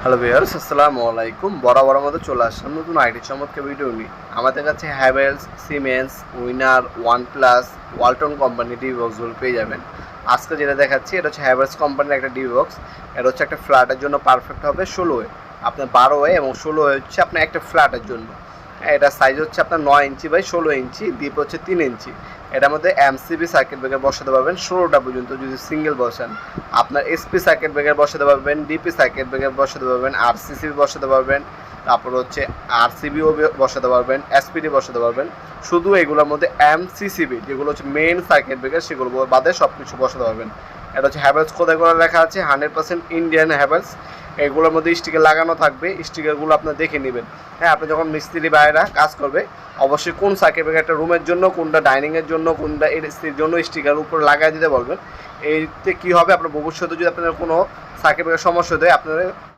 Hello viewers, আসসালামু আলাইকুম। বরাবর মতো চলে আসলাম নতুন আইটি চমৎকার ভিডিও নিয়ে। আমাদের কাছে Havells, siemens, winner, OnePlus, Walton কোম্পানির ডিভি বক্সগুলো পেয়ে যাবেন। আজকে যেটা দেখাচ্ছি এটা হচ্ছে হ্যাভেলস কোম্পানির একটা ডিভি বক্স। এটা হচ্ছে একটা ফ্ল্যাটের জন্য পারফেক্ট হবে 16 আপনার 12 এবং 16 হচ্ছে আপনার একটা ফ্ল্যাটের জন্য। এটা সাইজ হচ্ছে আপনার 9 ইঞ্চি বাই 16 ইঞ্চি, ডিপ হচ্ছে 3 ইঞ্চি। এটার মধ্যে এমসিবি সার্কিট ব্রেকার বসাতে পারবেন 16টা পর্যন্ত যদি সিঙ্গেল বসান। আপনার এসপি সার্কিট ব্রেকার বসাতে পারবেন, ডিপি সার্কিট ব্রেকার বসাতে পারবেন, আরসিসিবি বসাতে পারবেন, তারপর হচ্ছে আরসিবিও বসাতে পারবেন, এসপিডি বসাতে পারবেন। শুধু এগুলোর মধ্যে এমসিসিবি যেগুলো হচ্ছে মেইন সার্কিট ব্রেকার সেগুলো বাদে সব কিছু বসাতে পারবেন। এটা হচ্ছে হ্যাভেলস কোথায় করে লেখা আছে 100% ইন্ডিয়ান হ্যাভেলস। এগুলোর মধ্যে স্টিকার লাগানো থাকবে, স্টিকারগুলো আপনার দেখে নেবেন। হ্যাঁ, আপনি যখন মিস্ত্রি বাইরা কাজ করবে অবশ্যই কোন সার্কিট ব্রেকার একটা রুমের জন্য, কোনটা ডাইনিংয়ের জন্য, কোনটা এসির জন্য স্টিকার উপরে লাগাই দিতে বলবেন। এইতে কী হবে, আপনার ভবিষ্যতে যদি আপনার কোনো সার্কিট ব্রেকার সমস্যা দেয় আপনারা